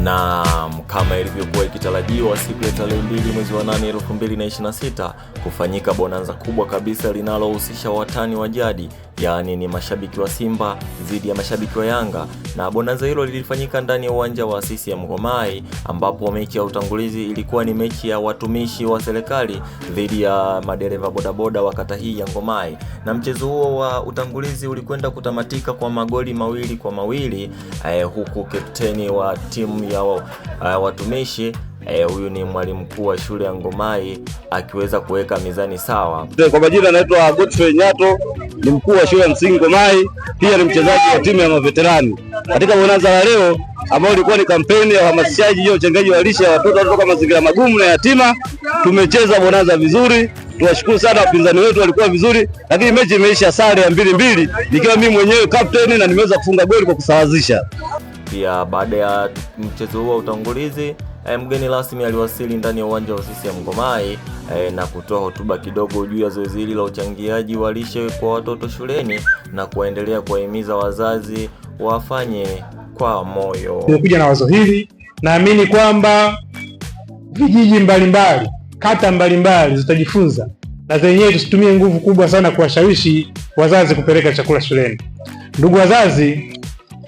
Na kama ilivyokuwa ikitarajiwa, siku ya tarehe 2 mwezi wa 8 2026 kufanyika bonanza kubwa kabisa linalohusisha watani wa jadi, yaani ni mashabiki wa Simba dhidi ya mashabiki wa Yanga. Na bonanza hilo lilifanyika ndani ya uwanja wa CCM Ngomai, ambapo mechi ya utangulizi ilikuwa ni mechi ya watumishi wa serikali dhidi ya madereva bodaboda wa kata hii ya Ngomai. Na mchezo huo wa utangulizi ulikwenda kutamatika kwa magoli 2-2, huku kapteni wa timu ya watumishi huyu ni mwalimu mkuu wa shule ya Ngomai akiweza kuweka mizani sawa. Kwa majina anaitwa Godfrey Nyato, ni mkuu wa shule ya msingi Ngomai, pia ni mchezaji wa timu ya maveterani. Katika bonanza la leo ambao ilikuwa ni kampeni ya uhamasishaji ya uchangiaji wa lishe ya watoto kutoka mazingira magumu na yatima, tumecheza bonanza vizuri. Tuwashukuru sana wapinzani wetu, walikuwa vizuri, lakini mechi imeisha sare ya 2-2 nikiwa mimi mwenyewe captain na nimeweza kufunga goli kwa kusawazisha. Pia baada ya mchezo huo utangulizi, mgeni rasmi aliwasili ndani ya uwanja wa CCM Ngomai na kutoa hotuba kidogo juu ya zoezi hili la uchangiaji wa lishe kwa watoto shuleni na kuendelea kuwahimiza wazazi wafanye kwa moyo. Nimekuja na wazo hili, naamini kwamba vijiji mbalimbali, kata mbalimbali zitajifunza, na zenyewe tusitumie nguvu kubwa sana kuwashawishi wazazi kupeleka chakula shuleni. Ndugu wazazi,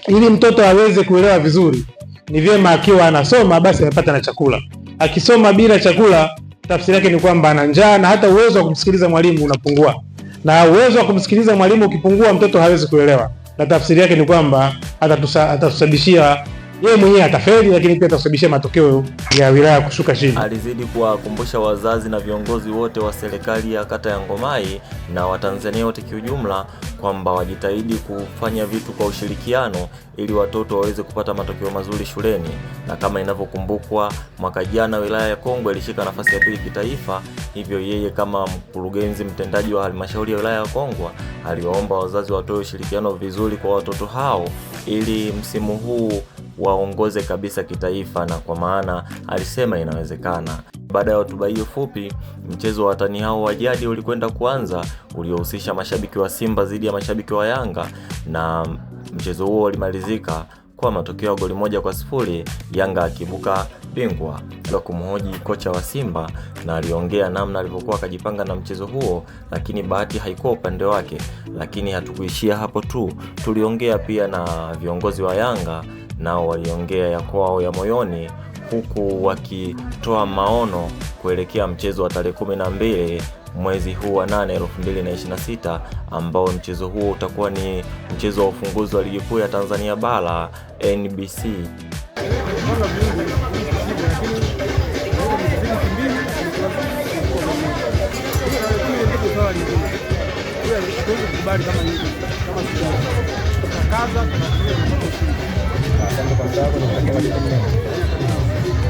ili mtoto aweze kuelewa vizuri, ni vyema akiwa anasoma basi anapata na chakula. Akisoma bila chakula, tafsiri yake ni kwamba ana njaa, na hata uwezo wa kumsikiliza mwalimu unapungua. Na uwezo wa kumsikiliza mwalimu ukipungua, mtoto hawezi kuelewa. Na tafsiri yake ni kwamba atatusababishia yeye mwenyewe atafeli, lakini pia atasababishia matokeo ya wilaya kushuka chini. Alizidi kuwakumbusha wazazi na viongozi wote wa serikali ya kata ya Ngomai na Watanzania wote kiujumla kwamba wajitahidi kufanya vitu kwa ushirikiano ili watoto waweze kupata matokeo mazuri shuleni. Na kama inavyokumbukwa, mwaka jana wilaya ya Kongwa ilishika nafasi ya 2 kitaifa, hivyo yeye kama mkurugenzi mtendaji wa halmashauri ya wilaya ya Kongwa aliwaomba wazazi watoe ushirikiano vizuri kwa watoto hao ili msimu huu waongoze kabisa kitaifa, na kwa maana alisema inawezekana. Baada ya hotuba hiyo fupi, mchezo wa watani hao wa jadi ulikwenda kuanza, uliohusisha mashabiki wa Simba dhidi ya mashabiki wa Yanga, na mchezo huo ulimalizika kwa matokeo ya goli 1-0, Yanga akibuka bingwa. Kwa kumhoji kocha wa Simba, na aliongea namna alivyokuwa akajipanga na mchezo huo, lakini bahati haikuwa upande wake. Lakini hatukuishia hapo tu, tuliongea pia na viongozi wa Yanga, nao waliongea ya kwao ya moyoni, huku wakitoa maono kuelekea mchezo wa tarehe 12 mwezi huu wa 8 2026, ambao mchezo huo utakuwa ni mchezo wa ufunguzi wa ligi kuu ya Tanzania bara NBC.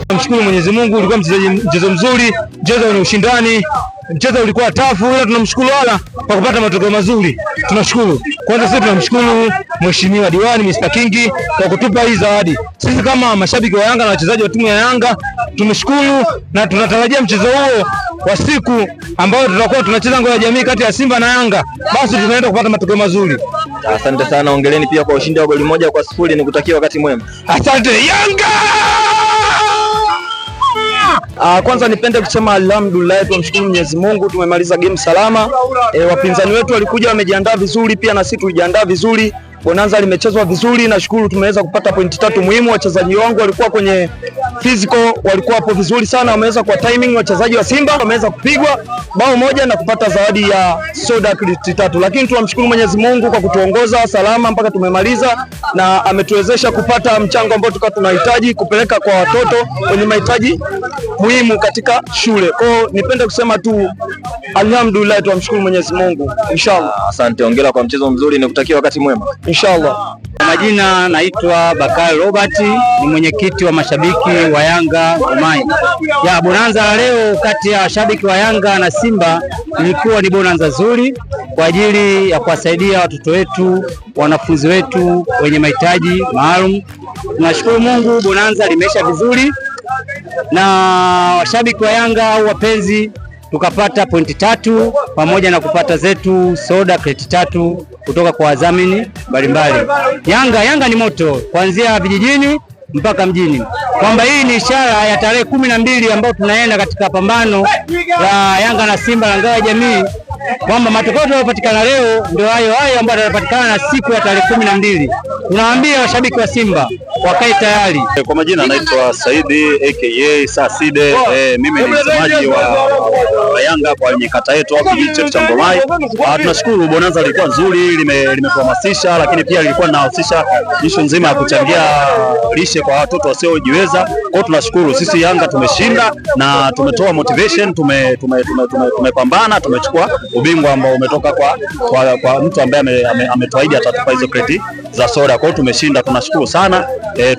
Namshukuru Mwenyezi Mungu, ulikuwa mchezo mzuri, mchezo wenye ushindani, mchezo ulikuwa tafu, ila tunamshukuru wala kwa kupata matokeo mazuri. Tunashukuru. Kwanza sisi tunamshukuru Mheshimiwa Diwani Mr. Kingi kwa kutupa hii zawadi. Sisi kama mashabiki wa Yanga na wachezaji wa timu ya Yanga tumeshukuru, na tunatarajia mchezo huo wa siku ambao tutakuwa tunacheza ngao ya jamii kati ya Simba na Yanga, basi tunaenda kupata matokeo mazuri. Asante sana, ongeleni pia kwa ushindi wa goli 1-0. Nikutakia wakati mwema. Asante Yanga. Kwanza nipende kusema alhamdulillah, tumshukuru Mwenyezi Mungu, tumemaliza game salama. Wapinzani wetu walikuja wamejiandaa vizuri, pia na sisi tulijiandaa vizuri. Bonanza limechezwa vizuri, nashukuru tumeweza kupata pointi 3 muhimu. Wachezaji wangu walikuwa kwenye physical, walikuwa hapo vizuri sana, wameweza kwa timing. Wachezaji wa Simba wameweza kupigwa bao 1 na kupata zawadi ya soda kreti 3. Lakini tunamshukuru Mwenyezi Mungu kwa kutuongoza salama mpaka tumemaliza, na ametuwezesha kupata mchango ambao tulikuwa tunahitaji kupeleka kwa watoto wenye mahitaji muhimu katika shule. Kwa hiyo nipende kusema tu alhamdulillah, tunamshukuru Mwenyezi Mungu. Inshallah. Asante, hongera kwa mchezo mzuri, nikutakia wakati mwema. Inshallah. Kwa majina naitwa Bakari Robert, ni mwenyekiti wa mashabiki wa Yanga Ngomai. Ya bonanza la leo kati ya washabiki wa Yanga na Simba ilikuwa ni bonanza nzuri kwa ajili ya kuwasaidia watoto wetu, wanafunzi wetu wenye mahitaji maalum. Tunashukuru Mungu, bonanza limeisha vizuri, na washabiki wa Yanga au wapenzi tukapata pointi 3 pamoja na kupata zetu soda kreti 3 kutoka kwa wadhamini mbalimbali. Yanga ni moto kuanzia vijijini mpaka mjini, kwamba hii ni ishara ya tarehe 12 ambayo tunaenda katika pambano la Yanga na Simba la ngao ya jamii, kwamba matokeo yanayopatikana leo ndio hayo ambayo yatapatikana na siku ya tarehe 12. Tunawaambia washabiki wa Simba wakae tayari. Kwa majina anaitwa Saidi aka Saside. Mimi ni msemaji wa Yanga kwa kata yetu au kijiji chetu cha Ngomai. Tunashukuru bonanza lilikuwa nzuri, limetuhamasisha, lakini pia lilikuwa linahusisha issue nzima ya kuchangia lishe kwa watoto wasiojiweza. Kwa hiyo tunashukuru, sisi Yanga tumeshinda na tumetoa motivation, tumepambana, tumechukua ubingwa ambao umetoka kwa mtu ambaye ametuahidi atatupa hizo kreti za soda. Kwa hiyo tumeshinda, tunashukuru sana.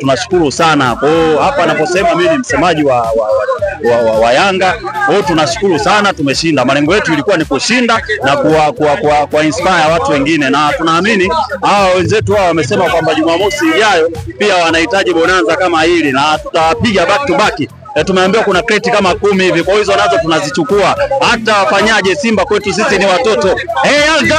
Tunashukuru sana. Kwa hiyo hapa anaposema mimi ni msemaji wa Yanga, kwa hiyo tunashukuru sana, tumeshinda. Malengo yetu ilikuwa ni kushinda na kuwa inspire watu wengine, na tunaamini hao wenzetu hao wamesema kwamba Jumamosi ijayo pia wanahitaji bonanza kama hili na tutapiga back to back. Tumeambiwa kuna kreti kama 10 hivi, kwa hizo nazo tunazichukua. Hata wafanyaje, Simba kwetu sisi ni watoto. Yanga!